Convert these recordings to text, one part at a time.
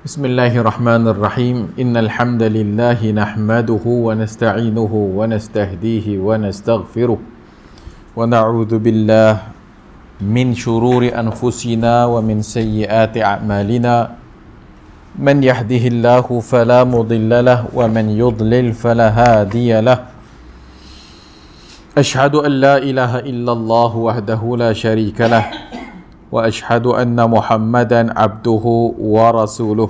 بسم الله الرحمن الرحيم إن الحمد لله نحمده ونستعينه ونستهديه ونستغفره ونعوذ بالله من شرور أنفسنا ومن سيئات أعمالنا من يهده الله فلا مضل له ومن يضلل فلا هادي له أشهد أن لا إله إلا الله وحده لا شريك له وأشهد أن محمدا عبده ورسوله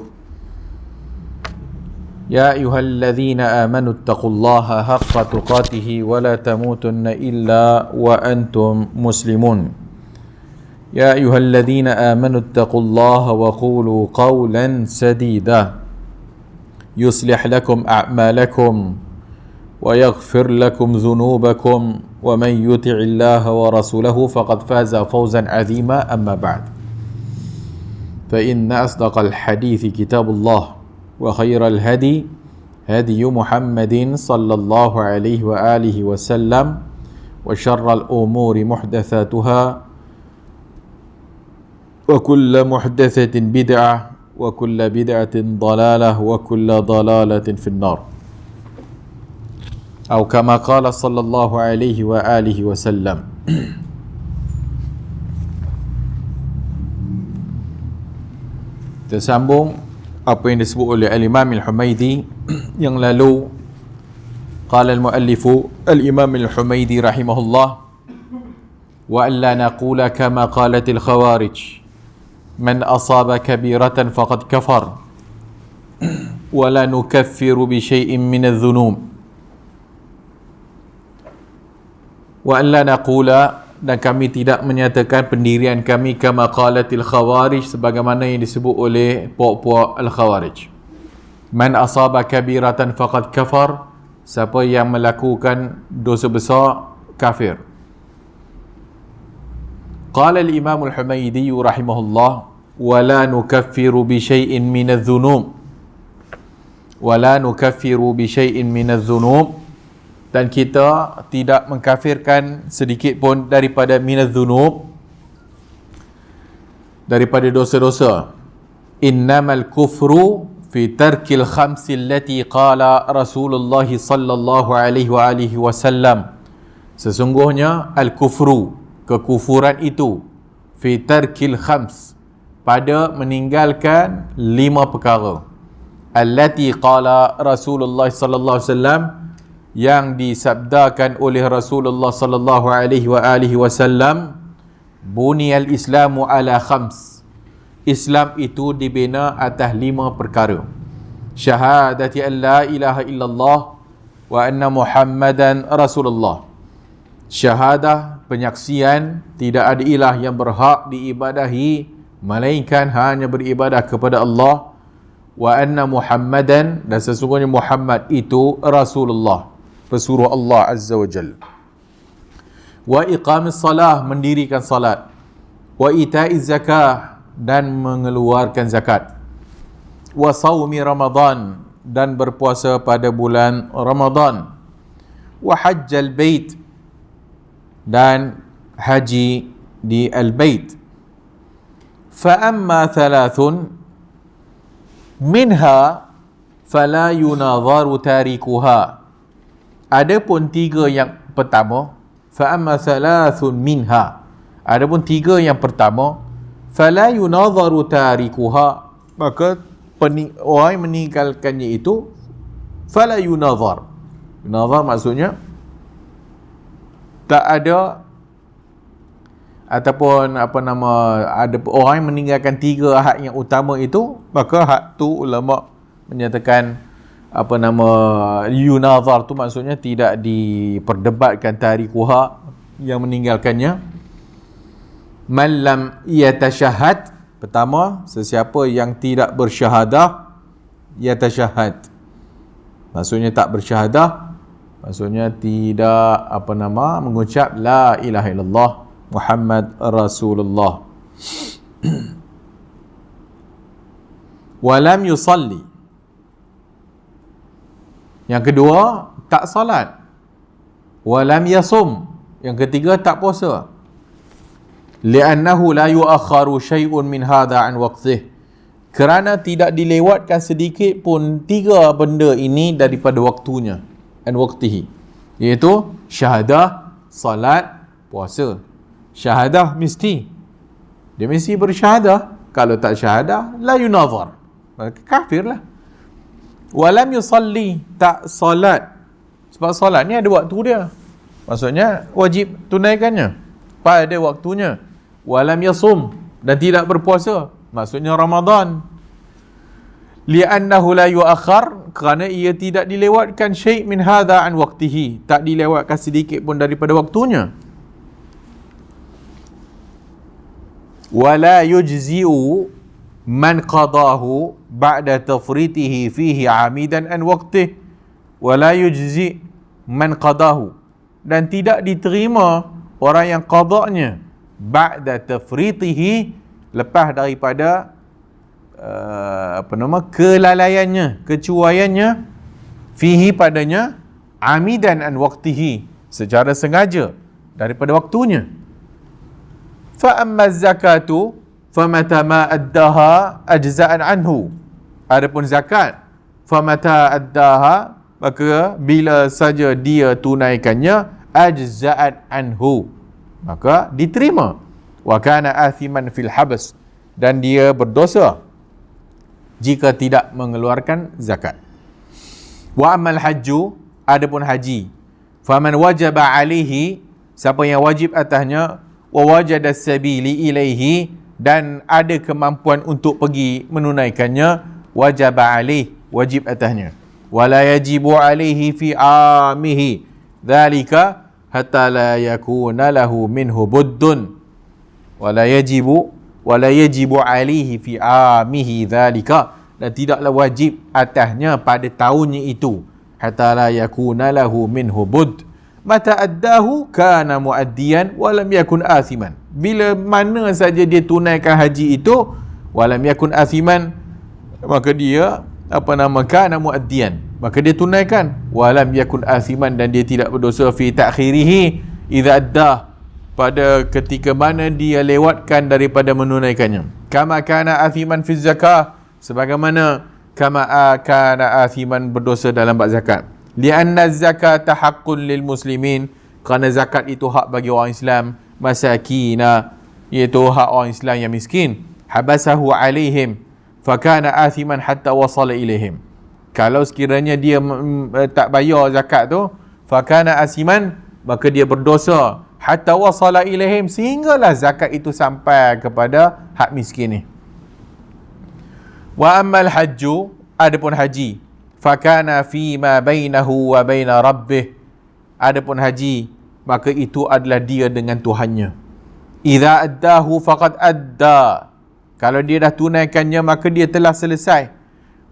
يا أيها الذين آمنوا اتقوا الله حق تقاته ولا تموتن إلا وأنتم مسلمون يا أيها الذين آمنوا اتقوا الله وقولوا قولا سديدا يصلح لكم أعمالكم ويغفر لكم ذنوبكم ومن يطع الله ورسوله فقد فاز فوزا عظيما أما بعد فإن أصدق الحديث كتاب الله وخير الهدي هدي محمد صلى الله عليه وآله وسلم وشر الأمور محدثاتها وكل محدثة بدعة وكل بدعة ضلالة وكل ضلالة في النار أو كما قال صلى الله عليه وآله وسلم. Tersambung apa yang disebut oleh Al-Imam Al-Humaidi yang lalu. Qala al-muallifu Al-Imam Al-Humaidi rahimahullah wa an la naqula kama qalat al-khawarij man asaba kabiratan faqad kafar wa la nukaffiru bi syai'in min adh-dhunub wa an la naqula, dan kami tidak menyatakan pendirian kami kama qalatil khawarij, sebagaimana yang disebut oleh puak-puak al-khawarij. Man asaba kabiratan faqad kafar, siapa yang melakukan dosa besar kafir. Qala al-Imam al-Humaidi rahimahullah wa la nukaffiru bi syai'in min adh-dhunub wa la nukaffiru bi syai'in min adh-dhunub, dan kita tidak mengkafirkan sedikit pun daripada minadz-dzunub, daripada dosa-dosa. Innamal kufru fi tarkil khamsi allati qala Rasulullah sallallahu alaihi wa alihi wasallam. Sesungguhnya al-kufru, kekufuran itu, fi tarkil khams, pada meninggalkan 5 perkara. Allati qala Rasulullah sallallahu alaihi wasallam, yang disabdakan oleh Rasulullah sallallahu alaihi wa alihi wasallam, buniyal islamu ala khams, Islam itu dibina atas 5 perkara. Syahadati an la ilaha illallah wa anna Muhammadan Rasulullah, syahadah, penyaksian tidak ada ilah yang berhak diibadahi melainkan hanya beribadah kepada Allah, wa anna Muhammadan, dan sesungguhnya Muhammad itu Rasulullah, pesuruh Allah Azza wa Jal. Wa iqamis salah, mendirikan salat. Wa ita'iz zakah, dan mengeluarkan zakat. Wa sawmi Ramadan, dan berpuasa pada bulan Ramadan. Wa hajjal bait, dan haji di al-bait. Fa amma thalathun minha fala yunadharu tarikuha, adapun 3 yang pertama, fa amma thalathun minha, adapun 3 yang pertama, fala yunadharu tarikuha, maka orang yang meninggalkannya itu fala yunadhar. Yunadhar maksudnya tak ada, ataupun ada orang yang meninggalkan 3 hak yang utama itu, maka hak tu ulama menyatakan yunazar tu maksudnya tidak diperdebatkan, tarikuha, yang meninggalkannya. Man lam yatashahhad, pertama, sesiapa yang tidak bersyahadah, yatashahhad maksudnya tak bersyahadah, maksudnya tidak mengucap la ilaha illallah Muhammad Rasulullah. Walam yusalli, yang kedua tak salat. Walam yasum, yang ketiga tak puasa. Li'annahu la yu'akharu syai'un min hadha an waqtih, kerana tidak dilewatkan sedikit pun 3 benda ini daripada waktunya, an waqtihi, iaitu syahadah, salat, puasa. Syahadah mesti, dia mesti bersyahadah. Kalau tak syahadah, la yunazar, maka kafirlah. Walam yusalli, tak salat. Sebab salat ni ada waktu dia, maksudnya wajib tunaikannya pada waktunya. Walam yasum, dan tidak berpuasa, maksudnya Ramadan. Li'annahu la yu'akhar, kerana ia tidak dilewatkan syai' min hadha an waqtihi, tak dilewatkan sedikit pun daripada waktunya. Wala yujzi'u man qadahu ba'da tafritihi fihi 'amidan an waqtih. Wala yujzi' man qadahu, dan tidak diterima orang yang qadanya ba'da tafritihi, lepas daripada kelalaiannya, kecuaiannya, fihi padanya, amidan an waqtihi, secara sengaja daripada waktunya. Fa amma zakatu famata ma addaha ajza'an anhu. Adapun zakat, famata addaha, maka bila saja dia tunaikannya, ajza'an anhu, maka diterima. Wa kana athiman fil habs, dan dia berdosa jika tidak mengeluarkan zakat. Wa ammal hajju, adapun haji, faman wajaba alaihi, siapa yang wajib atasnya, wa wajada sabili ilaihi, dan ada kemampuan untuk pergi menunaikannya, wajaba alaih, wajib atasnya. Wala yajibu alaihi fi amihi dhalika hatta la yakuna lahu minhu buddun. Wala yajibu alaihi fi amihi dhalika, dan tidaklah wajib atasnya pada tahunnya itu, hatta la yakuna lahu minhu budd. Mata addahu kana muaddiyan walam yakun athiman. Bila mana saja dia tunaikan haji itu, walam yakun athiman, maka dia kana muaddiyan, maka dia tunaikan, walam yakun athiman, dan dia tidak berdosa fi ta'khirihi idza addah, pada ketika mana dia lewatkan daripada menunaikannya. Kama kana athiman fi zakah, sebagaimana kama kana athiman berdosa dalam bab zakat. Lianna zakata haqqun lil muslimin, kerana zakat itu hak bagi orang Islam, masakina, iaitu hak orang Islam yang miskin. Habasahu alaihim fakana athiman hatta wasala ilaihim. Kalau sekiranya dia tak bayar zakat tu, fakana athiman, maka dia berdosa, hatta wasala ilaihim, sehinggalah zakat itu sampai kepada hak miskin ni. Wa ammal hajju, adapun haji, fakana fi ma bainahu wa baina rabbih, adapun haji, maka itu adalah dia dengan Tuhannya. Idza addahu faqad adda, kalau dia dah tunaikannya, maka dia telah selesai.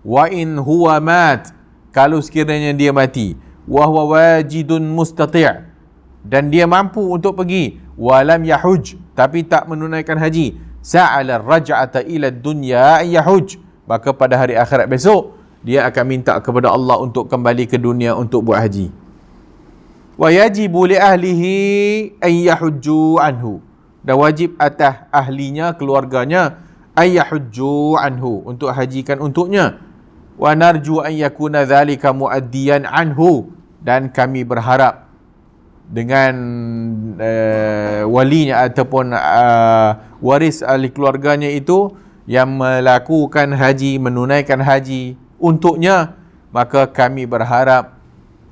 Wa in huwa mat, kalau sekiranya dia mati, wa huwa wajidun mustati', dan dia mampu untuk pergi, walam yahuj, tapi tak menunaikan haji, sa'ala raj'ata ila dunya yahuj, maka pada hari akhirat besok dia akan minta kepada Allah untuk kembali ke dunia untuk buat haji. Wa yajibu li ahlihi an yahujju anhu, dan wajib atas ahlinya, keluarganya, an yahujju anhu, untuk hajikan untuknya. Wa narju an yakuna dhalika muaddiyan anhu, dan kami berharap dengan walinya ataupun waris ahli keluarganya itu yang melakukan haji, menunaikan haji untuknya, maka kami berharap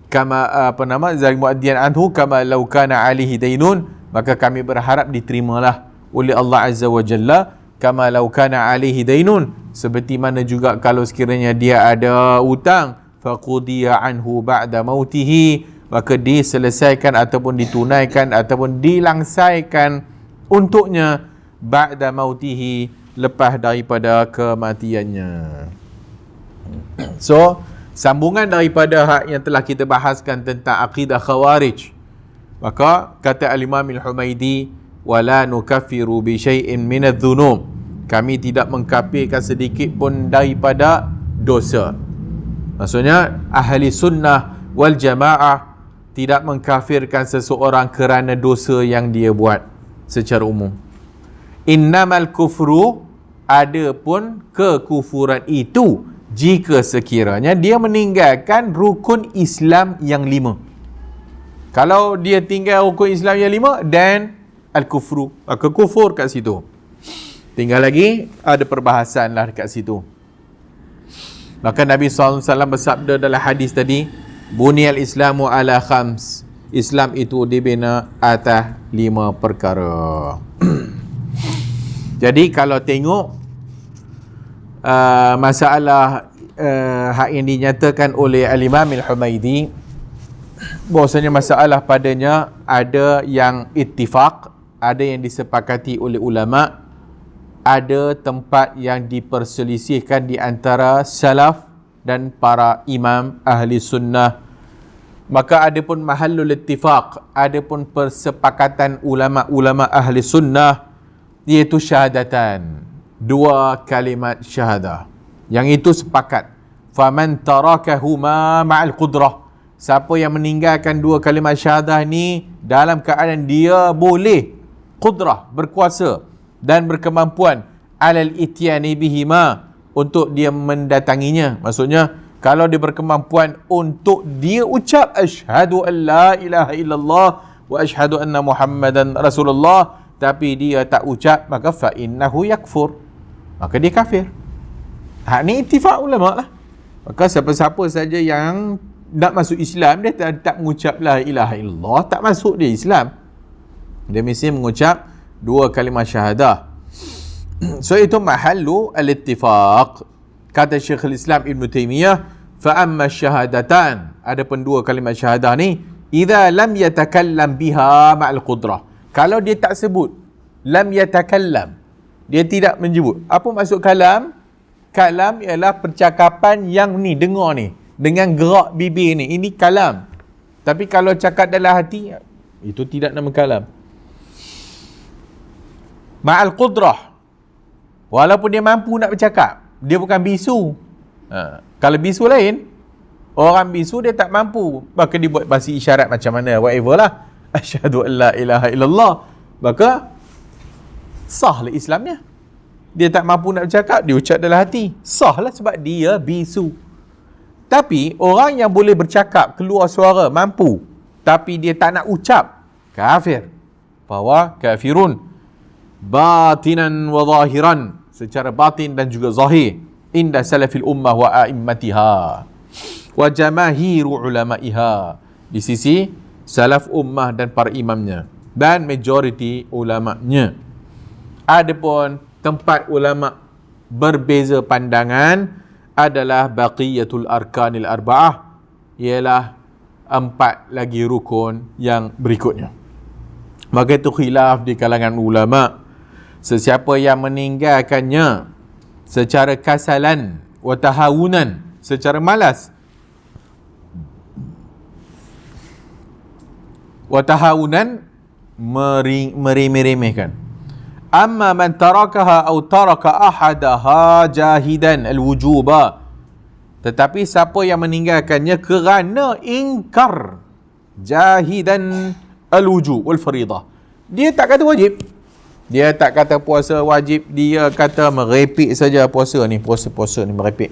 kama zalim muaddiyan anhu kama law kana alihi dainun, maka kami berharap diterimalah oleh Allah Azza wa Jalla kama law kana alihi dainun, seperti mana juga kalau sekiranya dia ada hutang, faqudiya anhu ba'da mautihi, maka diselesaikan ataupun ditunaikan ataupun dilangsaikan untuknya ba'da mautihi, lepas daripada kematiannya. So, sambungan daripada hak yang telah kita bahaskan tentang akidah khawarij, maka kata al-Imam al-Humaidi, wala nukaffiru bi syai'in min adh-dhunub, kami tidak mengkafirkan sedikit pun daripada dosa. Maksudnya ahli sunnah wal jamaah tidak mengkafirkan seseorang kerana dosa yang dia buat secara umum. Innamal kufru ada pun kekufuran itu jika sekiranya dia meninggalkan rukun Islam yang 5. Kalau dia tinggal rukun Islam yang 5, dan al-kufru, maka kufur kat situ. Tinggal lagi ada perbahasan lah dekat situ. Maka Nabi SAW bersabda dalam hadis tadi, Buniyal Islamu ala khams. Islam itu dibina atas 5 perkara. Jadi kalau tengok masalah hak yang dinyatakan oleh Al-Imam Al-Humaidi, bahwasanya masalah padanya ada yang ittifaq, ada yang disepakati oleh ulama', ada tempat yang diperselisihkan di antara salaf dan para imam ahli sunnah. Maka ada pun mahallul ittifaq, ada pun persepakatan ulama-ulama ahli sunnah, iaitu syahadatan, 2 kalimat syahadah. Yang itu sepakat. Faman tarakahuma ma'al qudrah. Siapa yang meninggalkan 2 kalimat syahadah ni dalam keadaan dia boleh qudrah, berkuasa dan berkemampuan alal ityani bihima, untuk dia mendatanginya. Maksudnya kalau dia berkemampuan untuk dia ucap asyhadu an la ilaha illallah wa asyhadu anna muhammadan rasulullah, tapi dia tak ucap, maka fa innahu yakfur, maka dia kafir. Hak ni ittifaq ulama lah. Maka siapa-siapa saja yang nak masuk Islam, dia tak mengucap la ilaha illallah, tak masuk dia Islam. Dia mesti mengucap 2 kalimah syahadah. So itu mahallu al-ittifaq. Kata Syekhul Islam Ibn Taymiyah, fa amma syahadatan, adapun 2 kalimat syahadah ni, idza lam yatakallam biha ma'al qudrah. Kalau dia tak sebut lam yatakallam, dia tidak menyebut. Apa maksud kalam? Kalam ialah percakapan yang ni dengar ni dengan gerak bibir ni, ini kalam. Tapi kalau cakap dalam hati, itu tidak nama kalam. Ma'al qudrah, walaupun dia mampu nak bercakap, dia bukan bisu. Kalau bisu lain, orang bisu dia tak mampu, maka dia buat bahasa isyarat macam mana, whatever lah, asyhadu an la ilaha illallah, maka sah lah Islamnya. Dia tak mampu nak bercakap, dia ucap dalam hati, sah lah sebab dia bisu. Tapi orang yang boleh bercakap, keluar suara, mampu, tapi dia tak nak ucap, kafir. Bahwa kafirun batinan wa zahiran, secara batin dan juga zahir, inda salafil ummah wa a'immatiha wa jamahiru ulama'iha, di sisi salaf ummah dan para imamnya dan majoriti ulama'nya. Adapun tempat ulama' berbeza pandangan adalah baqiyatul arkanil arba'ah, ialah 4 lagi rukun yang berikutnya. Maka itu khilaf di kalangan ulama'. Sesiapa yang meninggalkannya secara kasalan wa tahawunan, secara malas, wa tahawunan, meremeh-remehkan. Amma man tarakaha aw taraka ahadaha jahidan al-wujuba, tetapi siapa yang meninggalkannya kerana ingkar, jahidan al-wujub wal faridah, dia tak kata wajib, dia tak kata puasa wajib, dia kata merepek saja puasa ni, puasa ni merepek.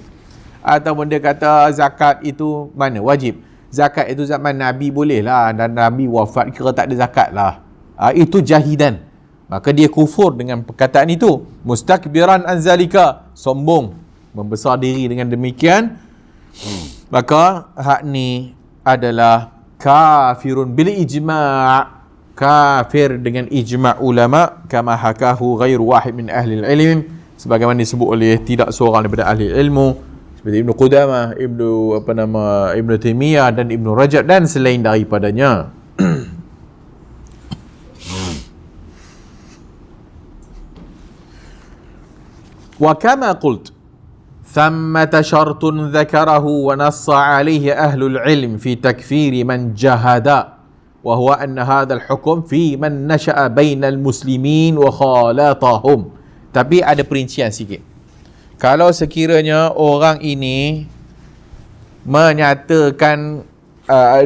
Ataupun dia kata zakat itu mana wajib, zakat itu zaman Nabi boleh lah, dan Nabi wafat kira tak ada zakat lah. Itu jahidan, maka dia kufur dengan perkataan itu. Mustakbiran an zalika, sombong, membesar diri dengan demikian, maka hak ni adalah kafirun bil ijma', kafir dengan ijma' ulama, kama hakahu ghairu wahid min ahli ilm, sebagaimana disebut oleh tidak seorang daripada ahli ilmu, seperti Ibn Qudamah, Ibn Taymiyah dan Ibn Rajab dan selain daripadanya. Wa kama qult thammata syartun dzakarahu wa nassa alaihi ahlul ilm fi takfiri man jahada, wa huwa anna hadzal hukm fi man nasha'a bainal muslimin wa khalatahum. Tapi ada perincian sikit. Kalau sekiranya orang ini menyatakan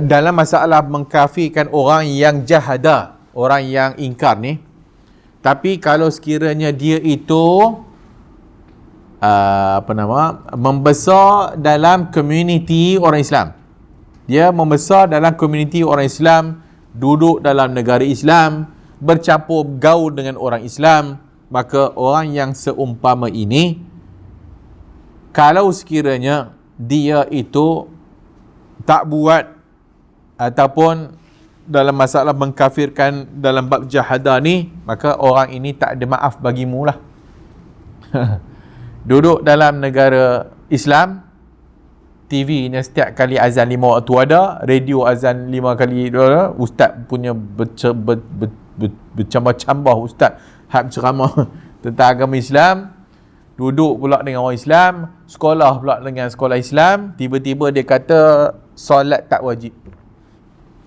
dalam masalah mengkafirkan orang yang jahada, orang yang ingkar ni, tapi kalau sekiranya dia itu membesar dalam komuniti orang Islam. Dia membesar dalam komuniti orang Islam, duduk dalam negara Islam, bercampur gaul dengan orang Islam. Maka orang yang seumpama ini, kalau sekiranya dia itu tak buat ataupun dalam masalah mengkafirkan dalam bab jahadah ni, maka orang ini tak ada maaf bagimu lah. Duduk dalam negara Islam, TV ni setiap kali azan 5 waktu ada, radio azan 5 kali ada, ustaz punya bercambah-cambah ustaz hak ceramah tentang agama Islam, duduk pula dengan orang Islam, sekolah pula dengan sekolah Islam, tiba-tiba dia kata solat tak wajib.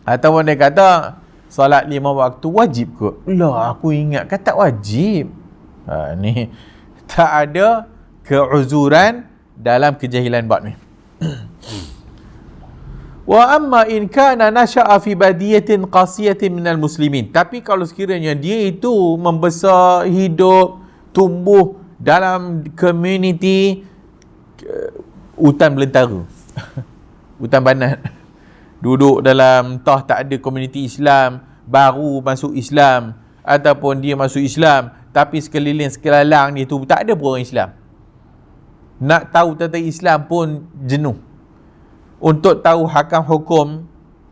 Ataupun dia kata solat 5 waktu wajib ke? Lah, aku ingat kan tak wajib. Ni tak ada keuzuran dalam kejahilan bab ni. Wa amma in kana nasha'a fi badiyatin qasiyatin minal muslimin. Tapi kalau sekiranya dia itu membesar, hidup, tumbuh dalam komuniti hutan belantara, hutan banat, duduk dalam tak ada komuniti Islam, baru masuk Islam, ataupun dia masuk Islam tapi sekeliling-sekelalang ni tu tak ada pun orang Islam. Nak tahu tentang Islam pun jenuh. Untuk tahu hakam hukum,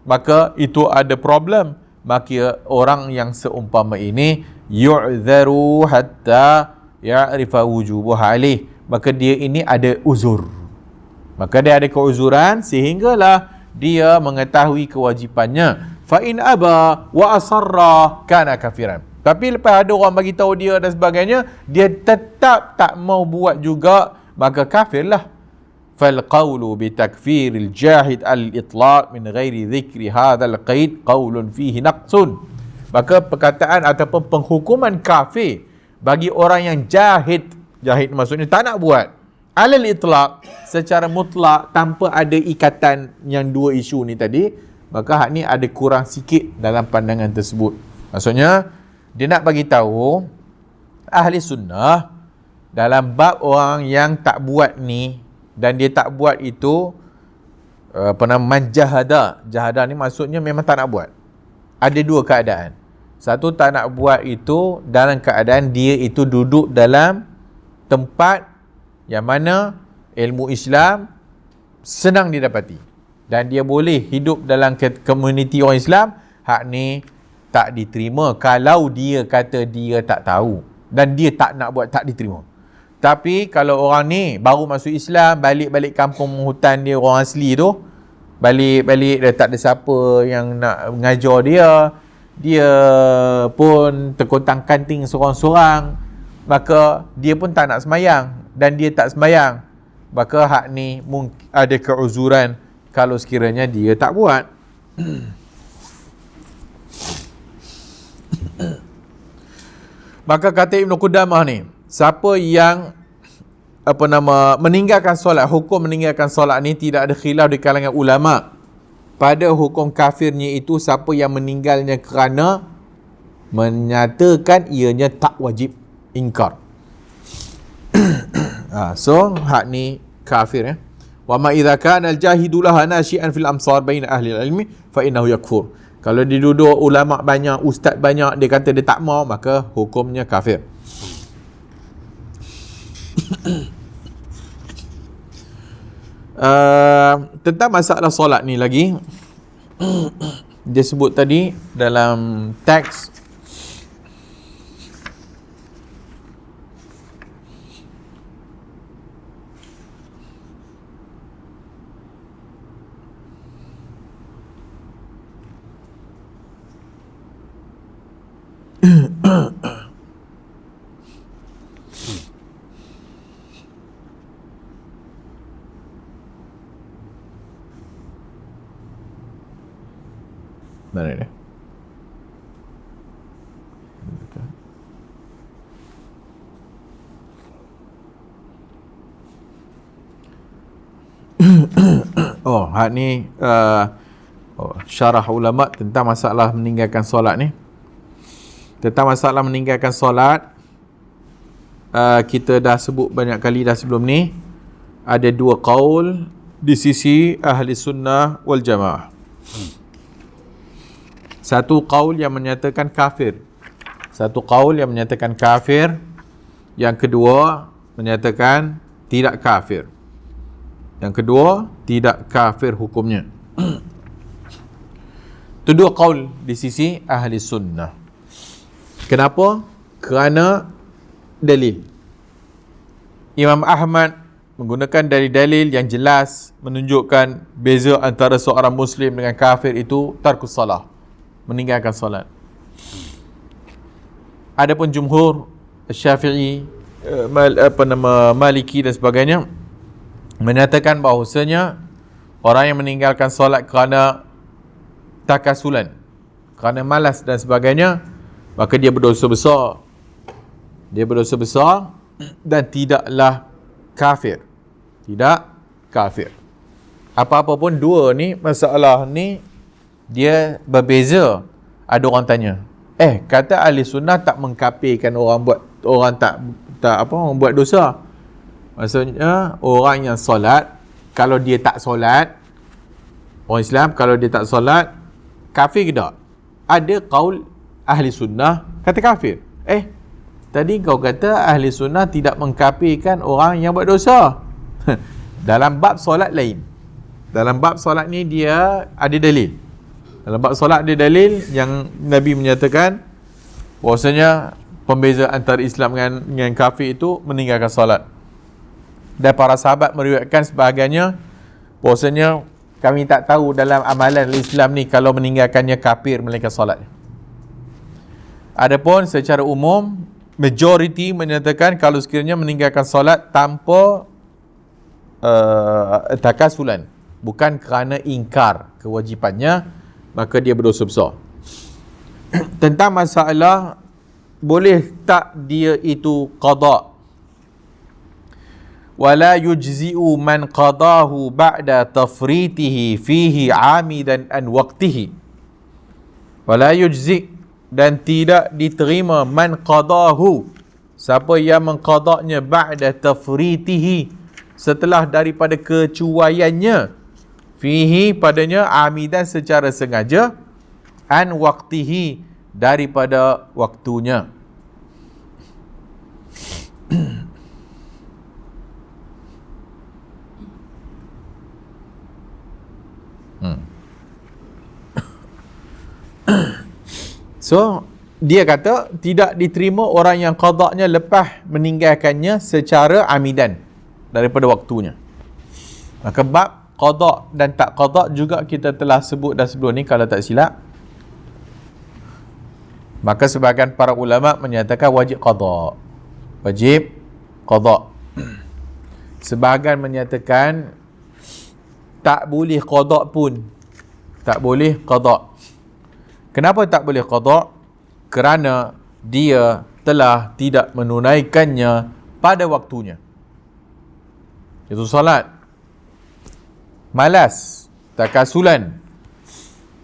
maka itu ada problem. Maka orang yang seumpama ini yu'dharu hatta ya'rifa wujubuh alaih. Maka dia ini ada uzur. Maka dia ada keuzuran sehinggalah dia mengetahui kewajipannya. Fa in aba wa asarra kana kafiran. Tapi lepas ada orang bagi tahu dia dan sebagainya, dia tetap tak mau buat juga, maka kafirlah. Fal qawlu bi takfiril jahid al-itlaq min ghairi dhikri hadzal qaid qaulun fihi naqsun. Maka perkataan ataupun penghukuman kafir bagi orang yang jahid maksudnya tak nak buat alal itlaq secara mutlak tanpa ada ikatan yang dua isu ni tadi, maka hak ni ada kurang sikit dalam pandangan tersebut. Maksudnya dia nak bagi tahu ahli sunnah dalam bab orang yang tak buat ni, dan dia tak buat itu manjahada. Jahadah ni maksudnya memang tak nak buat. Ada dua keadaan. Satu, tak nak buat itu dalam keadaan dia itu duduk dalam tempat yang mana ilmu Islam senang didapati dan dia boleh hidup dalam komuniti orang Islam. Hak ni tak diterima kalau dia kata dia tak tahu dan dia tak nak buat, tak diterima. Tapi kalau orang ni baru masuk Islam, balik-balik kampung hutan dia, orang asli tu, balik-balik dia tak ada siapa yang nak mengajar dia, dia pun terkontang-kanting seorang-seorang, maka dia pun tak nak semayang dan dia tak semayang, maka hak ni ada keuzuran kalau sekiranya dia tak buat. Maka kata Ibn Qudamah ni, siapa yang meninggalkan solat, hukum meninggalkan solat ni tidak ada khilaf di kalangan ulama pada hukum kafirnya itu siapa yang meninggalnya kerana menyatakan ianya tak wajib, ingkar. So hak ni kafir ya. Wa ma idza kana al-jahidu laha nashi'an fil amsar bain ahli al-ilmi fa innahu yakfur. Kalau diduduk ulama banyak, ustaz banyak, dia kata dia tak mau, maka hukumnya kafir. Tentang masalah solat ni lagi, dia sebut tadi dalam teks mana dia? Oh, hak ni syarah ulama tentang masalah meninggalkan solat ni. Tentang masalah meninggalkan solat, kita dah sebut banyak kali dah sebelum ni, ada dua qaul di sisi ahli sunnah wal jamaah. Satu qaul yang menyatakan kafir, yang kedua menyatakan tidak kafir. Yang kedua, tidak kafir hukumnya. Itu dua qaul di sisi ahli sunnah. Kenapa? Kerana dalil. Imam Ahmad menggunakan dari dalil yang jelas menunjukkan beza antara seorang Muslim dengan kafir itu tarkus salah, meninggalkan solat. Adapun jumhur Syafi'i, Maliki dan sebagainya menyatakan bahawasanya orang yang meninggalkan solat kerana takasulan, kerana malas dan sebagainya, maka dia berdosa besar. Dan tidaklah kafir. Tidak kafir. Apa-apa pun dua ni, masalah ni dia berbeza. Ada orang tanya, kata ahli sunnah tak mengkafirkan orang buat dosa. Maksudnya orang yang solat, kalau dia tak solat, orang Islam kalau dia tak solat, kafir ke tak? Ada qaul ahli sunnah kata kafir. Tadi kau kata ahli sunnah tidak mengkafirkan orang yang buat dosa. Dalam bab solat lain. Dalam bab solat ni dia ada dalil. Dalam bab solat ada dalil yang Nabi menyatakan bahwasanya pembeza antara Islam dengan kafir itu meninggalkan solat. Dan para sahabat meriwayatkan sebagainya bahwasanya kami tak tahu dalam amalan Islam ni kalau meninggalkannya kafir melainkan solat. Adapun secara umum majoriti menyatakan kalau sekiranya meninggalkan solat tanpa takasulan, bukan kerana ingkar kewajipannya, maka dia berdosa besar. Tentang masalah boleh tak dia itu qada, wala yujzi'u man qadahu ba'da tafritihi fihi 'amidan an waqtihi. Wala yujzi', dan tidak diterima man qadahu, siapa yang mengqadanya ba'da tafritihi, setelah daripada kecuaiannya, fihi padanya, 'amidan secara sengaja, an waqtihi daripada waktunya. So, dia kata tidak diterima orang yang qadanya lepas meninggalkannya secara amidan daripada waktunya. Maka bab qada dan tak qada juga kita telah sebut dah sebelum ni kalau tak silap. Maka sebahagian para ulama menyatakan wajib qada. Wajib qada. Sebahagian menyatakan tak boleh qada pun. Tak boleh qada. Kenapa tak boleh qada? Kerana dia telah tidak menunaikannya pada waktunya. Itu solat. Malas, takasulan,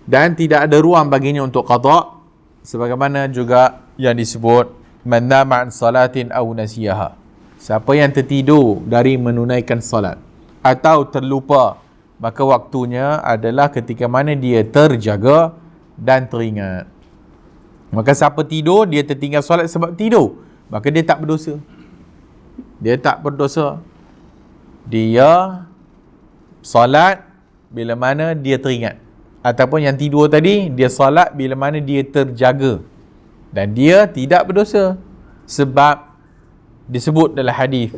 dan tidak ada ruang baginya untuk qada, sebagaimana juga yang disebut man nama an salatin aw nasiyaha. Siapa yang tertidur dari menunaikan salat atau terlupa, maka waktunya adalah ketika mana dia terjaga dan teringat. Maka siapa tidur, dia tertinggal solat sebab tidur, maka dia tak berdosa. Dia solat bila mana dia teringat. Ataupun yang tidur tadi, dia solat bila mana dia terjaga, dan dia tidak berdosa. Sebab disebut dalam hadis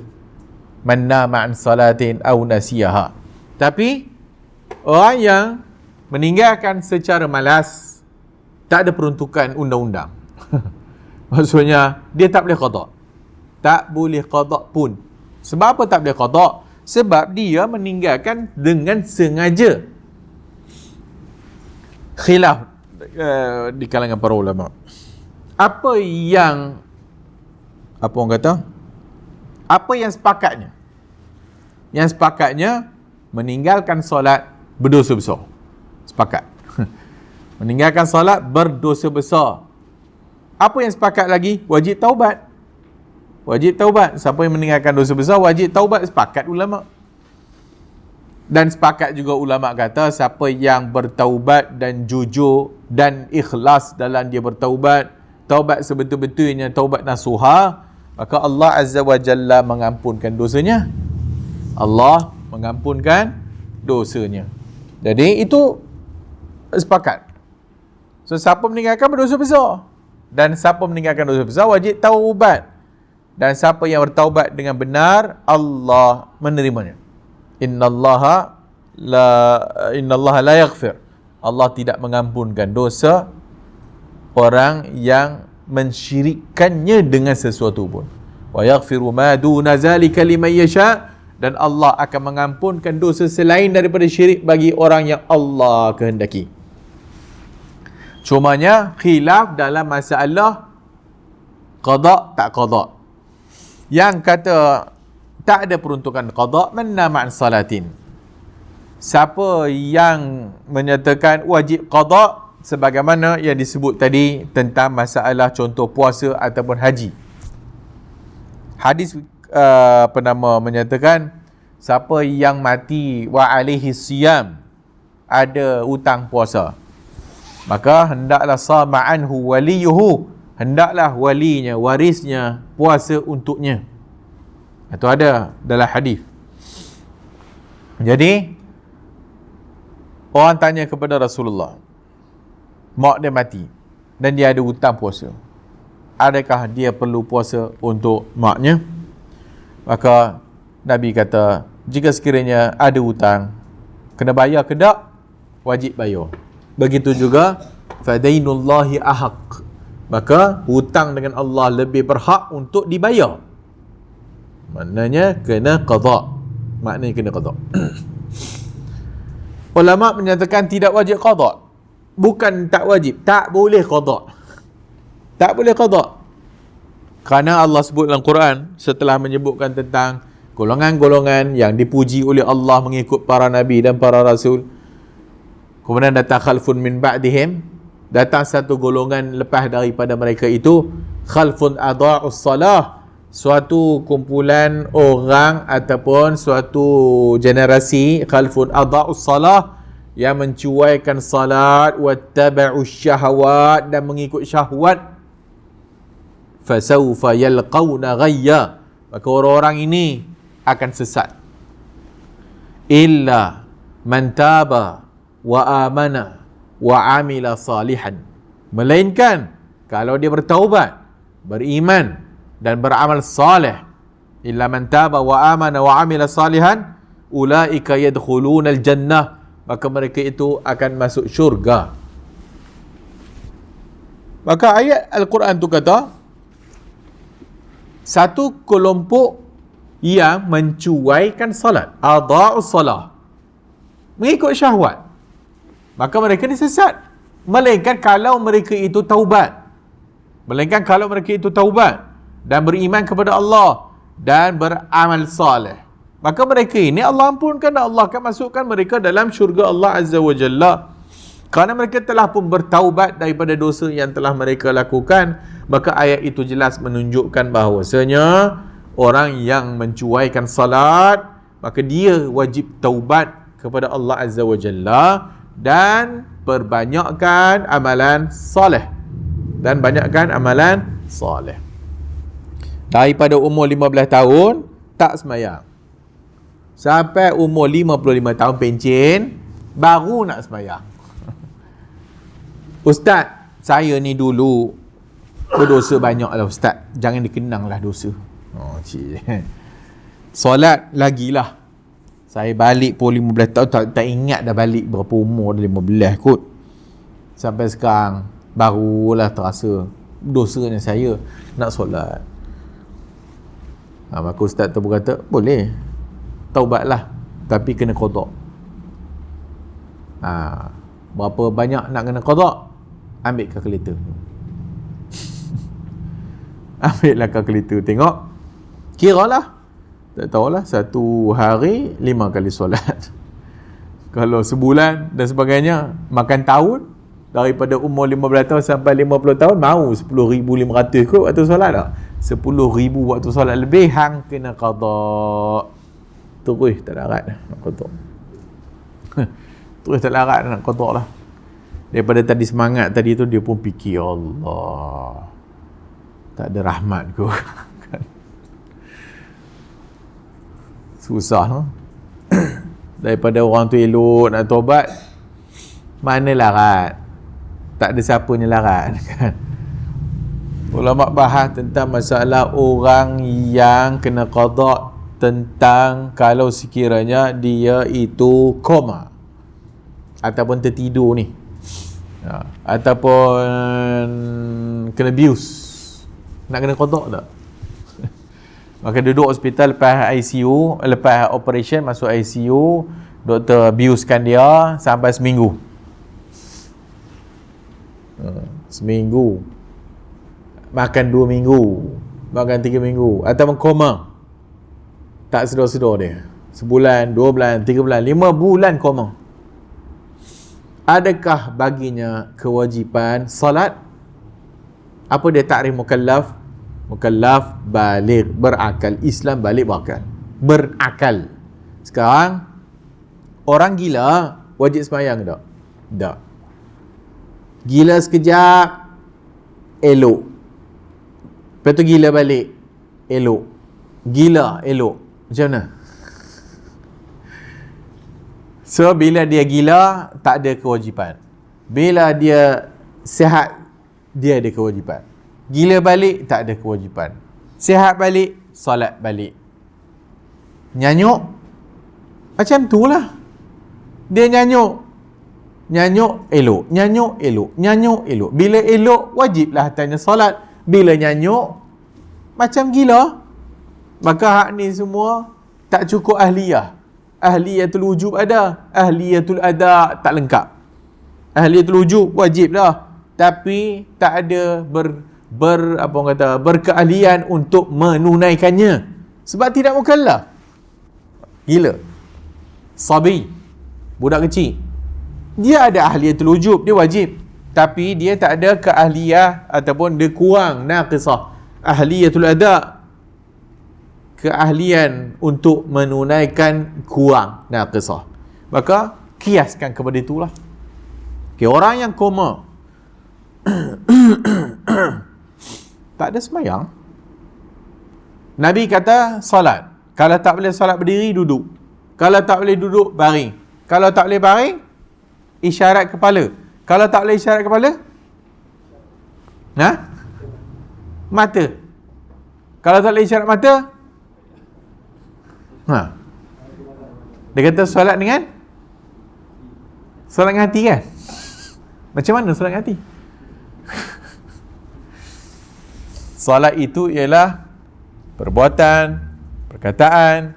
man nama an salatin aw nasiyaha. Tapi orang yang meninggalkan secara malas, tak ada peruntukan undang-undang. Maksudnya dia tak boleh qada. Tak boleh qada pun. Sebab apa tak boleh qada? Sebab dia meninggalkan dengan sengaja. Khilaf di kalangan para ulama. Apa orang kata? Apa yang sepakatnya? Yang sepakatnya meninggalkan solat berdosa besar. Sepakat. Meninggalkan solat berdosa besar. Apa yang sepakat lagi? Wajib taubat. wajib taubat. Siapa yang meninggalkan dosa besar wajib taubat, sepakat ulama. Dan sepakat juga ulama kata siapa yang bertaubat dan jujur dan ikhlas dalam dia bertaubat, taubat sebetul-betulnya, taubat nasuha, maka Allah Azza wa Jalla mengampunkan dosanya. Allah mengampunkan dosanya. Jadi itu sepakat. So siapa meninggalkan berdosa besar, dan siapa meninggalkan dosa besar wajib taubat. Dan siapa yang bertaubat dengan benar, Allah menerimanya. Innallaha la yaghfir. Allah tidak mengampunkan dosa orang yang mensyirikkannya dengan sesuatu pun. Wa yaghfiru ma duna zalika liman yasha, dan Allah akan mengampunkan dosa selain daripada syirik bagi orang yang Allah kehendaki. Cumanya khilaf dalam masalah qada tak qada. Yang kata tak ada peruntukan qada, manna ma'an salatin. Siapa yang menyatakan wajib qada sebagaimana yang disebut tadi tentang masalah contoh puasa ataupun haji. Hadis menyatakan siapa yang mati wa alaihi siyam, ada hutang puasa, maka hendaklah sama anhu waliyuhu, hendaklah walinya, warisnya puasa untuknya. Itu ada dalam hadis. Jadi orang tanya kepada Rasulullah, mak dia mati dan dia ada hutang puasa, adakah dia perlu puasa untuk maknya? Maka Nabi kata, jika sekiranya ada hutang, kena bayar ke tak? Wajib bayar. Begitu juga fadainullahi ahaq, maka hutang dengan Allah lebih berhak untuk dibayar. Maknanya kena qada. Maknanya kena qada. Ulama menyatakan tidak wajib qada. Bukan tak wajib, tak boleh qada. Tak boleh qada. Kerana Allah sebut dalam Quran setelah menyebutkan tentang golongan-golongan yang dipuji oleh Allah mengikut para nabi dan para rasul. Kemudian datang khalfun min ba'dihim, datang satu golongan lepas daripada mereka itu, khalfun adha'us salah, suatu kumpulan orang ataupun suatu generasi, khalfun adha'us salah, yang mencuaikan salat, wattaba'us syahawat, dan mengikut syahwat, fasawfa yalqawna ghayya, maka orang-orang ini akan sesat. Illa man taba wa amana wa amila salihan, melainkan kalau dia bertaubat, beriman dan beramal salih. Illa man taba wa amana wa amila salihan ulaika yadkhuluna al-jannah, maka mereka itu akan masuk syurga. Maka ayat Al-Quran tu kata satu kelompok yang mencuaikan salat, adha'us salah, mengikut syahwat, maka mereka ni sesat. Melainkan kalau mereka itu taubat. Melainkan kalau mereka itu taubat dan beriman kepada Allah dan beramal salih, maka mereka ini Allah ampunkan dan Allah akan masukkan mereka dalam syurga Allah Azza wa Jalla. Kerana mereka telah pun bertaubat daripada dosa yang telah mereka lakukan, maka ayat itu jelas menunjukkan bahawasanya orang yang mencuaikan salat, maka dia wajib taubat kepada Allah Azza wa Jalla dan perbanyakkan amalan soleh. Dan banyakkan amalan soleh. Daripada umur 15 tahun tak sembahyang, sampai umur 55 tahun pencen baru nak sembahyang. Ustaz, saya ni dulu berdosa banyak lah Ustaz, jangan dikenang lah dosa. Oh cik, solat lagilah. Saya balik pun 15 tahun, tak ingat dah balik berapa umur, dah 15 kot. Sampai sekarang barulah terasa dosanya saya nak solat. Maka Ustaz tu berkata, boleh taubatlah, tapi kena qada. Berapa banyak nak kena qada? Ambil kalkulator. Ambillah kalkulator, tengok, kiralah, tak tahulah, satu hari 5 kali solat. Kalau sebulan dan sebagainya, makan tahun, daripada umur 15 tahun sampai 50 tahun, mau 10,500 kot waktu solat tak? 10,000 waktu solat lebih, hang kena qada. Terus tak larat nak qada. Terus tak larat nak qada lah. Daripada tadi semangat tadi tu, dia pun fikir, Allah, tak ada rahmat ke? Susah no? Daripada orang tu elok nak taubat, mana larat? Tak ada siapa ni larat kan? Ulama bahas tentang masalah orang yang kena qada, tentang kalau sekiranya dia itu koma ataupun tertidur ni, ataupun kena bius, nak kena qada tak? Maka duduk hospital lepas ICU, lepas operation masuk ICU, doktor biuskan dia sampai seminggu. Seminggu. Makan 2 minggu, makan 3 minggu, ataupun koma, tak sedar-sedar dia. Sebulan, 2 bulan, 3 bulan, 5 bulan koma. Adakah baginya kewajipan salat? Apa dia takrif mukallaf? Mukallaf baligh, berakal. Islam balik berakal, berakal. Sekarang orang gila wajib sembahyang tak? Tak. Gila sekejap, elok. Lepas tu gila balik, elok. Gila, elok. Macam mana? So, bila dia gila, tak ada kewajipan. Bila dia sihat, dia ada kewajipan. Gila balik, tak ada kewajipan. Sihat balik, solat balik. Nyanyuk, macam tu lah. Dia nyanyuk, elok. Nyanyuk, elok. Nyanyuk, elok. Bila elok, wajiblah tanya solat. Bila nyanyuk, macam gila, maka hak ni semua tak cukup ahliyah. Ahliyatul wujub ada, ahliyatul ada tak lengkap. Ahliyatul wujub wajib dah, tapi tak ada berkeahlian untuk menunaikannya sebab tidak mukallaf. Gila, sabi, budak kecil, dia ada ahliyatul wujub, dia wajib, tapi dia tak ada keahlian ataupun dia kurang naqisah ahliyatul ada, keahlian untuk menunaikan kurang naqisah. Maka kiaskan kepada itulah. Okay, orang yang koma tak ada sembahyang, Nabi kata salat, kalau tak boleh salat berdiri, duduk. Kalau tak boleh duduk, baring. Kalau tak boleh baring, isyarat kepala. Kalau tak boleh isyarat kepala, mata. Kalau tak boleh isyarat mata, dia kata solat dengan hati kan? Macam mana solat dengan hati? Solat itu ialah perbuatan, perkataan,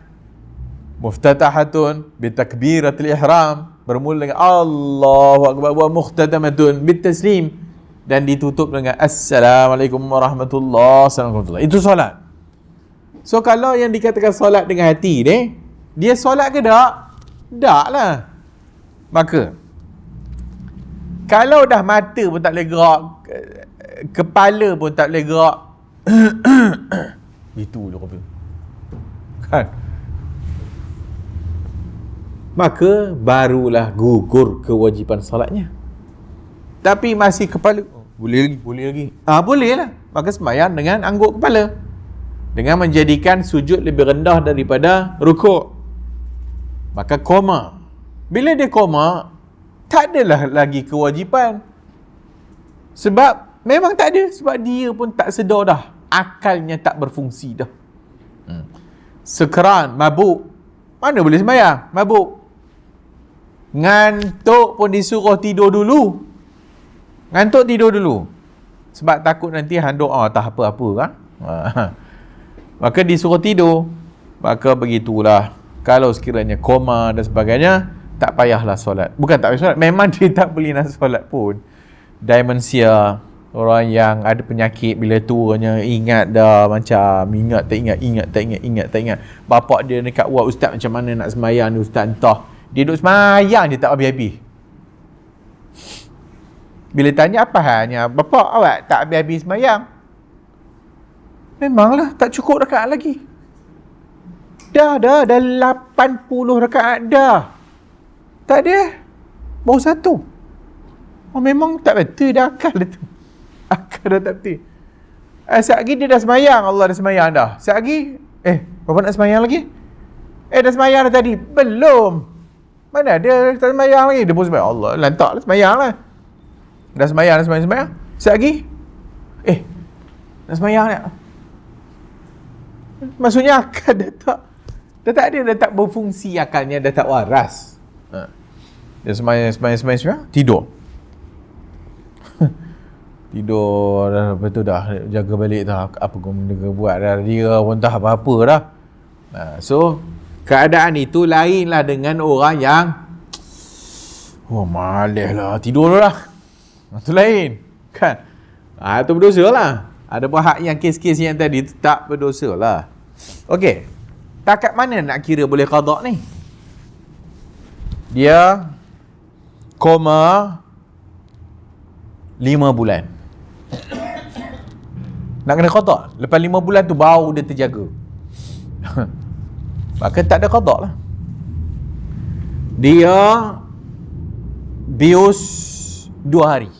muftatahatun bitakbiratul ihram, bermula dengan Allahu Akbar, wa muhtatamatun bitaslim, dan ditutup dengan Assalamualaikum warahmatullahi wabarakatuh. Itu solat. So, kalau yang dikatakan solat dengan hati ni, dia solat ke tak? Tak lah. Maka, kalau dah mata pun tak boleh gerak, kepala pun tak boleh gerak, itu je kopi. Kan? Maka, barulah gugur kewajipan solatnya. Tapi masih kepala, boleh lagi. Boleh lah. Maka sembahyang dengan angguk kepala, dengan menjadikan sujud lebih rendah daripada rukuk. Maka koma. Bila dia koma, tak adalah lagi kewajipan. Sebab memang tak ada. Sebab dia pun tak sedar dah. Akalnya tak berfungsi dah. Sekeran, mabuk, mana boleh sembahyang? Mabuk. Ngantuk pun disuruh tidur dulu. Ngantuk tidur dulu. Sebab takut nanti handuk, tak apa-apa kan? Maka disuruh tidur. Maka begitulah, kalau sekiranya koma dan sebagainya, tak payahlah solat. Bukan tak payah solat, memang dia tak boleh nak solat pun. Demensia, orang yang ada penyakit, bila tuanya ingat dah macam ingat tak ingat. Bapak dia dekat wad, ustaz macam mana nak sembahyang ni ustaz, entah. Dia duduk sembahyang je tak habis-habis. Bila tanya apa halnya, bapak awak tak habis-habis sembahyang? Memanglah tak cukup rakaat lagi. Dah 80 rakaat dah. Tak ada. Baru satu. Oh, memang tak betul dah akal tu. Akal dah tak betul. Sekejap lagi dia dah semayang. Allah dah semayang dah. Sekejap lagi, berapa nak semayang lagi? Dah semayang dah tadi. Belum. Mana dia tak semayang lagi? Dia pun semayang. Allah, lantak lah semayang lah. Dah semayang. Sekejap lagi, dah semayang dah. Maksudnya akal dah tak ada, dah tak berfungsi akalnya, dah tak waras. Dia semayang, tidur. Tidur dah, lepas tu dah jaga balik dah. Apa kau buat dah, dia pun tak apa-apa dah. So keadaan itu lainlah dengan orang yang malas lah, tidur lah. Itu lain kan. Itu berdosa lah. Ada pun hak yang kes-kes yang tadi tu tak berdosa lah. Okey, takat mana nak kira boleh qada ni? Dia koma 5 bulan. Nak kena qada. Lepas 5 bulan tu baru dia terjaga. Maka tak ada qada lah. Dia bius 2 hari.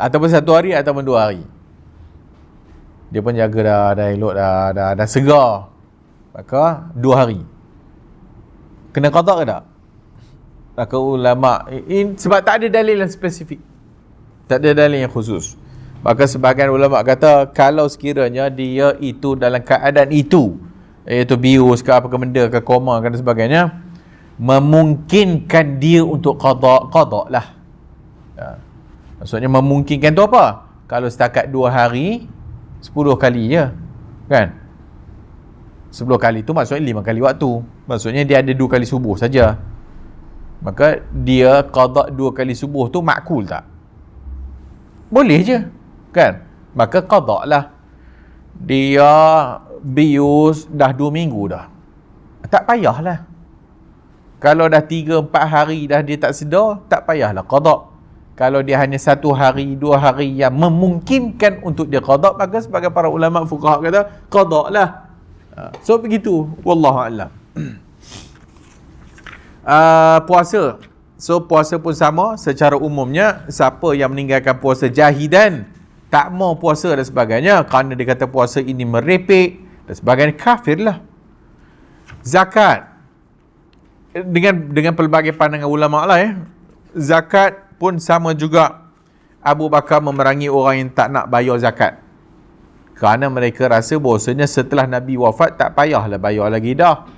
Ataupun 1 hari ataupun 2 hari. Dia pun jaga dah elok dah segar. Maka 2 hari. Kena qada ke tak? Maka ulama sebab tak ada dalil yang spesifik. Tak ada dalil yang khusus. Maka sebahagian ulama kata kalau sekiranya dia itu dalam keadaan itu, iaitu bius ke apa ke benda ke koma ke dan sebagainya, memungkinkan dia untuk qada lah. Maksudnya memungkinkan tu apa? Kalau setakat 2 hari 10 kali je kan, 10 kali tu maksudnya 5 kali waktu. Maksudnya dia ada 2 kali subuh saja. Maka dia qada 2 kali subuh tu makul tak? Boleh je kan? Maka qada lah. Dia bius dah 2 minggu dah, tak payahlah. Kalau dah 3-4 hari dah dia tak sedar, tak payahlah qada. Kalau dia hanya 1 hari, 2 hari yang memungkinkan untuk dia qada, maka sebagai para ulama fuqaha kata qada lah. So begitu, wallahu a'lam. Puasa. So puasa pun sama. Secara umumnya siapa yang meninggalkan puasa jahidan, tak mau puasa dan sebagainya, kerana dia kata puasa ini merepek dan sebagainya, kafir lah. Zakat, dengan pelbagai pandangan ulama lah zakat pun sama juga. Abu Bakar memerangi orang yang tak nak bayar zakat kerana mereka rasa bahawasanya setelah Nabi wafat tak payahlah bayar lagi dah.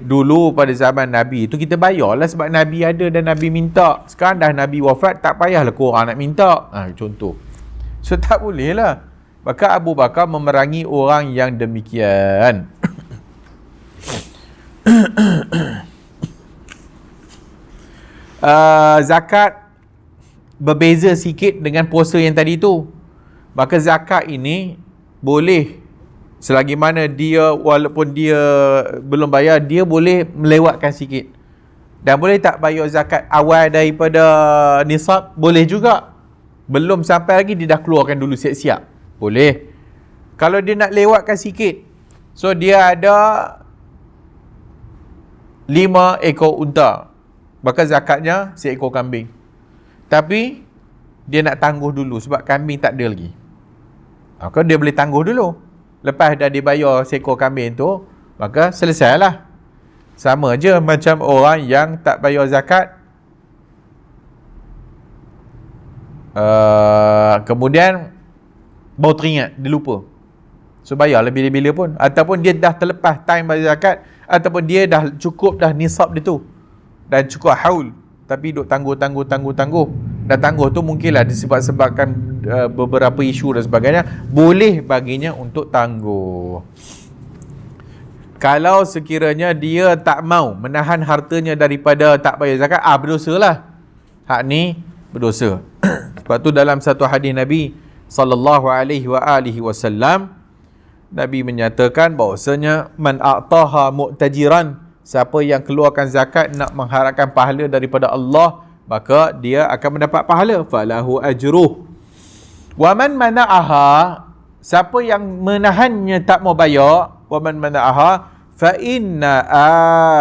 Dulu pada zaman Nabi itu kita bayarlah sebab Nabi ada dan Nabi minta. Sekarang dah Nabi wafat, tak payahlah korang nak minta. Contoh. So tak boleh lah. Maka Abu Bakar memerangi orang yang demikian. Zakat berbeza sikit dengan puasa yang tadi tu. Maka zakat ini boleh, selagi mana dia walaupun dia belum bayar, dia boleh melewatkan sikit. Dan boleh tak bayar zakat awal daripada nisab? Boleh juga. Belum sampai lagi dia dah keluarkan dulu siap-siap. Boleh. Kalau dia nak lewatkan sikit, so dia ada 5 ekor unta, maka zakatnya seekor kambing. Tapi dia nak tangguh dulu sebab kambing tak ada lagi. Maka dia boleh tangguh dulu. Lepas dah dibayar seekor kambing tu, maka selesailah. Sama je macam orang yang tak bayar zakat, kemudian baru teringat, dia lupa. So bayarlah bila-bila pun. Ataupun dia dah terlepas time bayar zakat, ataupun dia dah cukup dah nisab dia tu, dan cukup haul, tapi duk tangguh. Dan tangguh tu mungkinlah disebabkan beberapa isu dan sebagainya, boleh baginya untuk tangguh. Kalau sekiranya dia tak mau menahan hartanya daripada tak bayar zakat, berdosa lah. Hak ni berdosa. Sebab tu dalam satu hadis Nabi SAW, Nabi menyatakan bahawasanya man a'taha mu'tajiran, siapa yang keluarkan zakat nak mengharapkan pahala daripada Allah, maka dia akan mendapat pahala. Falahu ajruh. Wa man mana'aha, siapa yang menahannya tak mau bayar, wa man mana'aha fa inna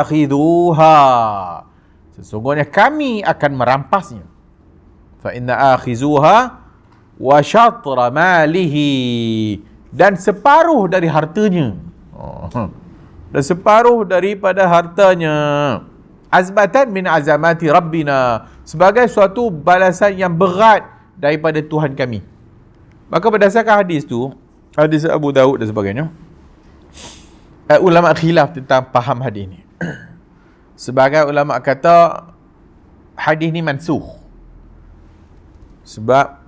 akhidhuha, sesungguhnya kami akan merampasnya. Fa inna akhizuha wa syatra malihi, dan separuh dari hartanya. Dan separuh daripada hartanya. Azmatan min azamati rabbina, sebagai suatu balasan yang berat daripada Tuhan kami. Maka berdasarkan hadis tu, hadis Abu Daud dan sebagainya, ulama khilaf tentang faham hadis ni. Sebagai ulama kata hadis ni mansukh, sebab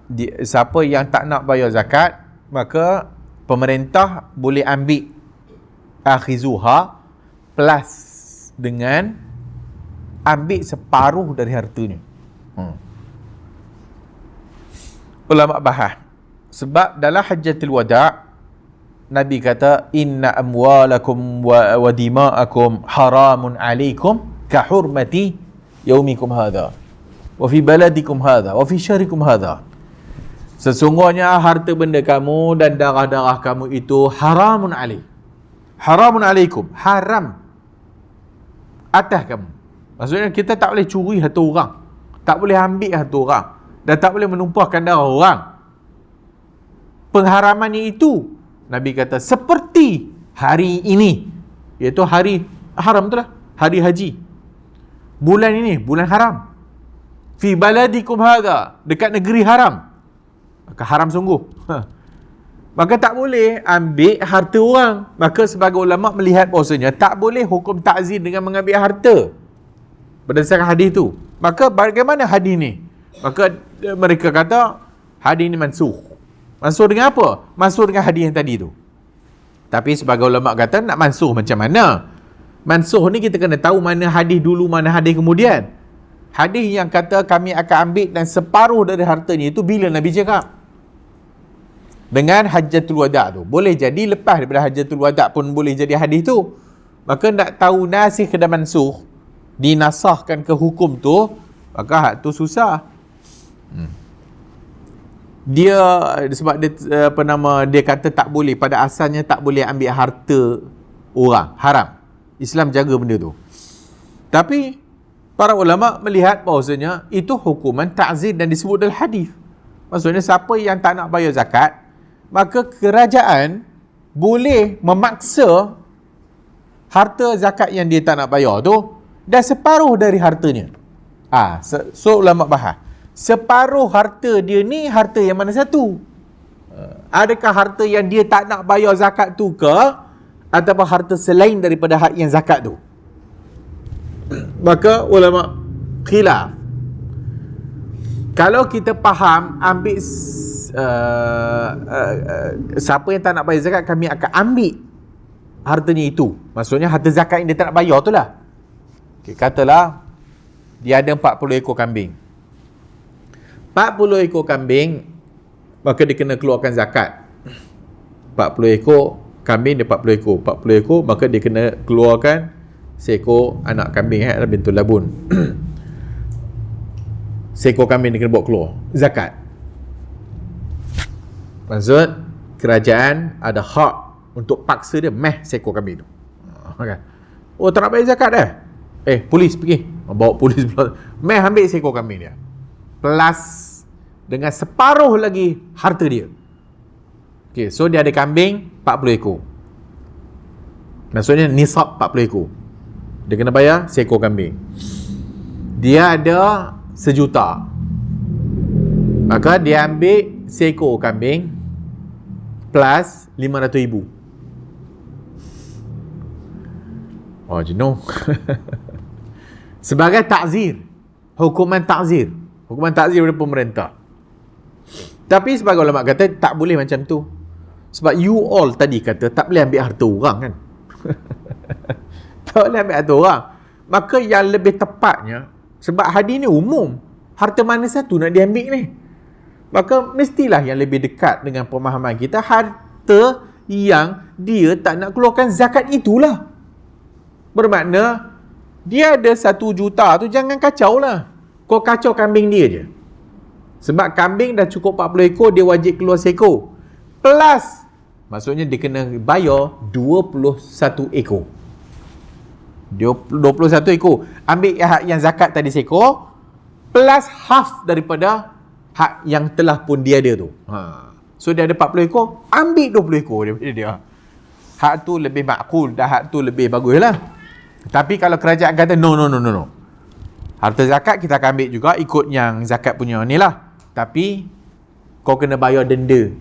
siapa yang tak nak bayar zakat, maka pemerintah boleh ambil akhizuha plus dengan ambil separuh dari hartanya. Ulama bahas, sebab dalam hajjatul wada' Nabi kata inna amwalakum wa dima'akum haramun alaikum ka hurmati yaumikum hadha wa fi baladikum hadha wa fi syarikum hadha. Sesungguhnya harta benda kamu dan darah-darah kamu itu haramun alaikum, haram atas kamu. Maksudnya kita tak boleh curi harta orang, tak boleh ambil harta orang, dan tak boleh menumpahkan darah orang. Pengharaman itu Nabi kata seperti hari ini, iaitu hari haram, itulah hari haji. Bulan ini bulan haram. Fi baladikum hadha, dekat negeri haram. Maka haram sungguh. Maka tak boleh ambil harta orang. Maka sebagai ulama melihat bahawasanya tak boleh hukum ta'zir dengan mengambil harta berdasarkan hadis tu. Maka bagaimana hadis ni? Maka mereka kata hadis ni mansukh. Mansukh dengan apa? Mansukh dengan hadis yang tadi tu. Tapi sebagai ulama kata nak mansukh macam mana? Mansukh ni kita kena tahu mana hadis dulu, mana hadis kemudian. Hadis yang kata kami akan ambil dan separuh dari hartanya itu bila Nabi cakap? Dengan hajjatul wada' tu. Boleh jadi lepas daripada hajjatul wada' pun boleh jadi hadis tu. Maka nak tahu nasikh dan mansukh, dinasahkan ke hukum tu, maka hak tu susah. Dia sebab dia dia kata tak boleh, pada asalnya tak boleh ambil harta orang, haram. Islam jaga benda tu. Tapi para ulama melihat bahawasanya itu hukuman ta'zir dan disebut dalam hadis. Maksudnya siapa yang tak nak bayar zakat, maka kerajaan boleh memaksa harta zakat yang dia tak nak bayar tu dan separuh dari hartanya. So ulama bahas, separuh harta dia ni harta yang mana satu? Adakah harta yang dia tak nak bayar zakat tu ke, ataupun harta selain daripada hak yang zakat tu? Maka ulama khilaf. Kalau kita faham ambil siapa yang tak nak bayar zakat, kami akan ambil hartanya itu. Maksudnya harta zakat yang dia tak nak bayar tu lah. Okay, katalah dia ada 40 ekor kambing. 40 ekor kambing, maka dia kena keluarkan zakat. 40 ekor kambing, dia 40 ekor. 40 ekor, maka dia kena keluarkan seekor anak kambing, bintul labun. Seekor kambing dia kena bawa keluar zakat. Maksud kerajaan ada hak untuk paksa dia seekor kambing tu. Oh, tak nak bayar zakat dah. Polis pergi, bawa polis pula, ambil seekor kambing dia, plus dengan separuh lagi harta dia. Okay, so dia ada kambing 40 ekor. Maksudnya nisab 40 ekor. Dia kena bayar seekor kambing. Dia ada 1 juta. Maka dia ambil seekor kambing plus 500,000. Oh, jenuh. Sebagai ta'zir. Hukuman ta'zir. Hukuman ta'zir dari pemerintah. Tapi sebagai ulama kata tak boleh macam tu. Sebab you all tadi kata tak boleh ambil harta orang kan. Tak boleh ambil harta orang. Maka yang lebih tepatnya, sebab hadis ni umum, harta mana satu nak diambil ni? Maka mestilah yang lebih dekat dengan pemahaman kita, harta yang dia tak nak keluarkan zakat itulah. Bermakna dia ada 1 juta tu, jangan kacau lah. Kau kacau kambing dia je. Sebab kambing dah cukup 40 ekor, dia wajib keluar seekor. Plus Maksudnya dia kena bayar 21 ekor. 21 ekor. Ambil hak yang zakat tadi seekor plus half daripada hak yang telah pun dia ada tu. So dia ada 40 ekor, ambil 20 ekor daripada dia. Hak tu lebih makul, dah hak tu lebih bagus lah. Tapi kalau kerajaan kata no. Harta zakat kita akan ambil juga ikut yang zakat punya ni lah. Tapi kau kena bayar denda.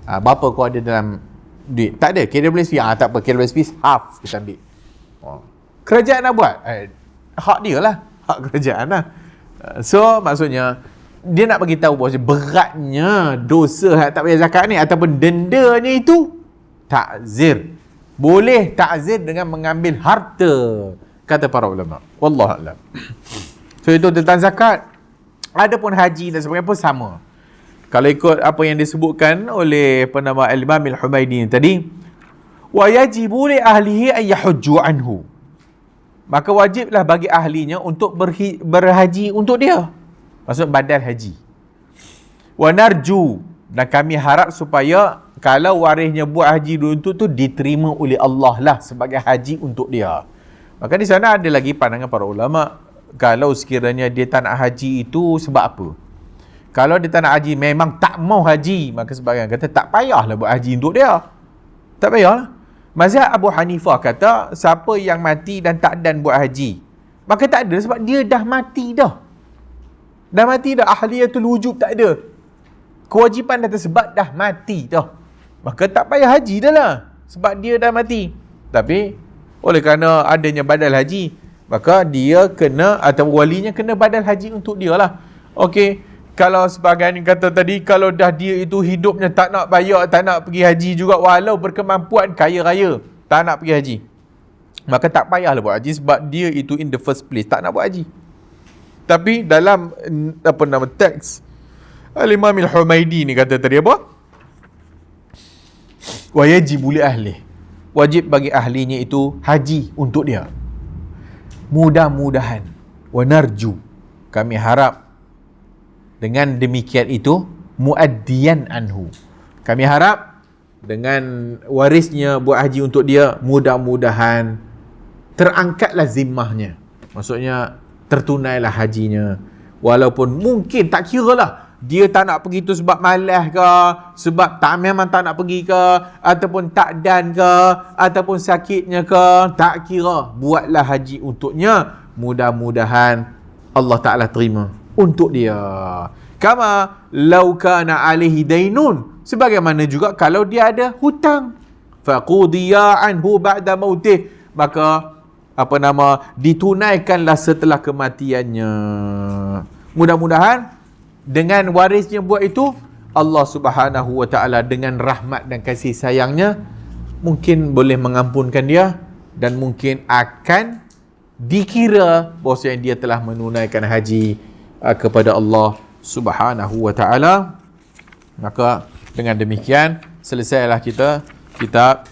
Berapa kau ada dalam duit? Tak ada. KWSP, tak apa. KWSP half kita ambil. Kerajaan nak buat? Hak dia lah. Hak kerajaan lah. So maksudnya dia nak bagi tahu bahawa beratnya dosa hak tak bayar zakat ni ataupun dendanya itu ta'zir. Boleh ta'zir dengan mengambil harta, kata para ulama. Wallahu a'lam. So itu tentang zakat. Adapun haji dan sebagainya pun sama. Kalau ikut apa yang disebutkan oleh penama Al-Imam Al-Humaidi tadi, wa yajibu li ahlihi ay yahujju anhu. Maka wajiblah bagi ahlinya untuk berhaji untuk dia. Maksud badal haji. Wa narju, dan kami harap supaya kalau warisnya buat haji untuk tu diterima oleh Allah lah sebagai haji untuk dia. Maka di sana ada lagi pandangan para ulama, kalau sekiranya dia tak nak haji itu sebab apa? Kalau dia tak nak haji, memang tak mau haji, maka sebagian kata tak payahlah buat haji untuk dia. Tak payahlah. Mazhab Abu Hanifah kata siapa yang mati dan tak dan buat haji, maka tak ada sebab dia dah mati dah. Dah mati dah, ahliyatul wujub tak ada. Kewajipan dah tersebat, dah mati dah. Maka tak payah haji dah lah sebab dia dah mati. Tapi oleh kerana adanya badal haji, maka dia kena atau walinya kena badal haji untuk dia lah. Okey. Kalau sebagian yang kata tadi, kalau dah dia itu hidupnya tak nak bayar, tak nak pergi haji juga, walau berkemampuan kaya raya, tak nak pergi haji, maka tak payahlah buat haji sebab dia itu in the first place tak nak buat haji. Tapi dalam teks Al-Imam Al-Humaidi ni kata tadi apa? Wa yajibu li ahli, wajib bagi ahlinya itu haji untuk dia. Mudah-mudahan, wa narju, kami harap dengan demikian itu muaddiyan anhu, kami harap dengan warisnya buat haji untuk dia, mudah-mudahan terangkatlah zimmahnya, maksudnya tertunailah hajinya. Walaupun mungkin tak kira lah dia tak nak pergi tu sebab malas ke, sebab memang tak nak pergi ke, ataupun tak dan ke, ataupun sakitnya ke, tak kira, buatlah haji untuknya, mudah-mudahan Allah Ta'ala terima untuk dia. Kama law kana alaihi dainun, sebagaimana juga kalau dia ada hutang, faqudiya anhu ba'da mautih, maka ditunaikanlah setelah kematiannya. Mudah-mudahan dengan warisnya buat itu, Allah Subhanahu wa ta'ala dengan rahmat dan kasih sayangnya mungkin boleh mengampunkan dia, dan mungkin akan dikira bahawasanya dia telah menunaikan haji kepada Allah Subhanahu wa ta'ala. Maka dengan demikian selesailah kita kitab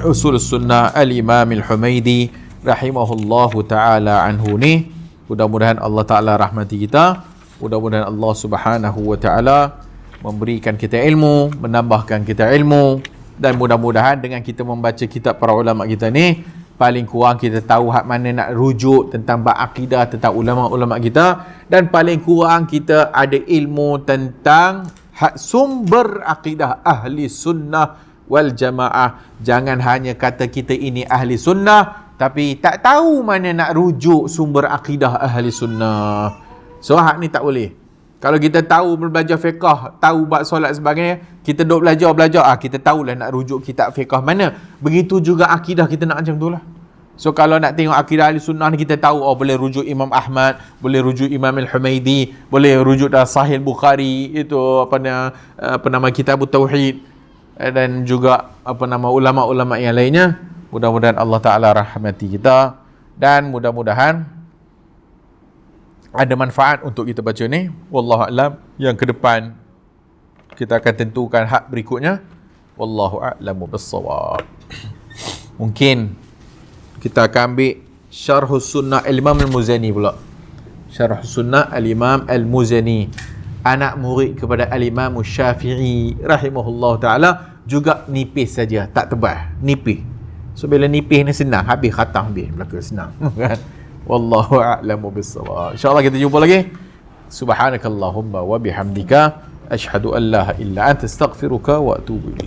Usul Sunnah Al-Imam Al-Humaidi rahimahullahu ta'ala anhu ni. Mudah-mudahan Allah Ta'ala rahmati kita, mudah-mudahan Allah Subhanahu wa ta'ala memberikan kita ilmu, menambahkan kita ilmu, dan mudah-mudahan dengan kita membaca kitab para ulama kita ni, paling kurang kita tahu hak mana nak rujuk tentang bab akidah, tentang ulama-ulama kita, dan paling kurang kita ada ilmu tentang hak sumber akidah ahli sunnah wal jamaah. Jangan hanya kata kita ini ahli sunnah tapi tak tahu mana nak rujuk sumber akidah ahli sunnah. So hak ni tak boleh. Kalau kita tahu belajar fiqh, tahu bab solat sebagainya, kita duk belajar, kita tahulah nak rujuk kitab fiqh mana. Begitu juga akidah kita nak macam tu lah. So kalau nak tengok akidah ahli sunnah ni, kita tahu boleh rujuk Imam Ahmad, boleh rujuk Imam Al-Humaidi, boleh rujuk dah Sahih Bukhari, itu apa nama kitab Tauhid, dan juga ulama-ulama yang lainnya. Mudah-mudahan Allah Ta'ala rahmati kita, dan mudah-mudahan ada manfaat untuk kita baca ni. Wallahu a'lam. Yang ke depan kita akan tentukan hak berikutnya. Wallahu a'lamu bis-shawab. Mungkin kita akan ambil Syarh Sunnah Al-Imam Al-Muzani pula. Syarh Sunnah Al-Imam Al-Muzani anak murid kepada Al-Imam Syafi'i rahimahullah ta'ala juga nipis saja, tak tebal, nipis. So bila nipis ni senang, habis khatam habis belaka senang kan. Wallahu a'lamu bis-shawab. InsyaAllah kita jumpa lagi. Subhanakallahumma wa bihamdika asyhadu an la ilaha illa anta astaghfiruka wa atubu ilaik.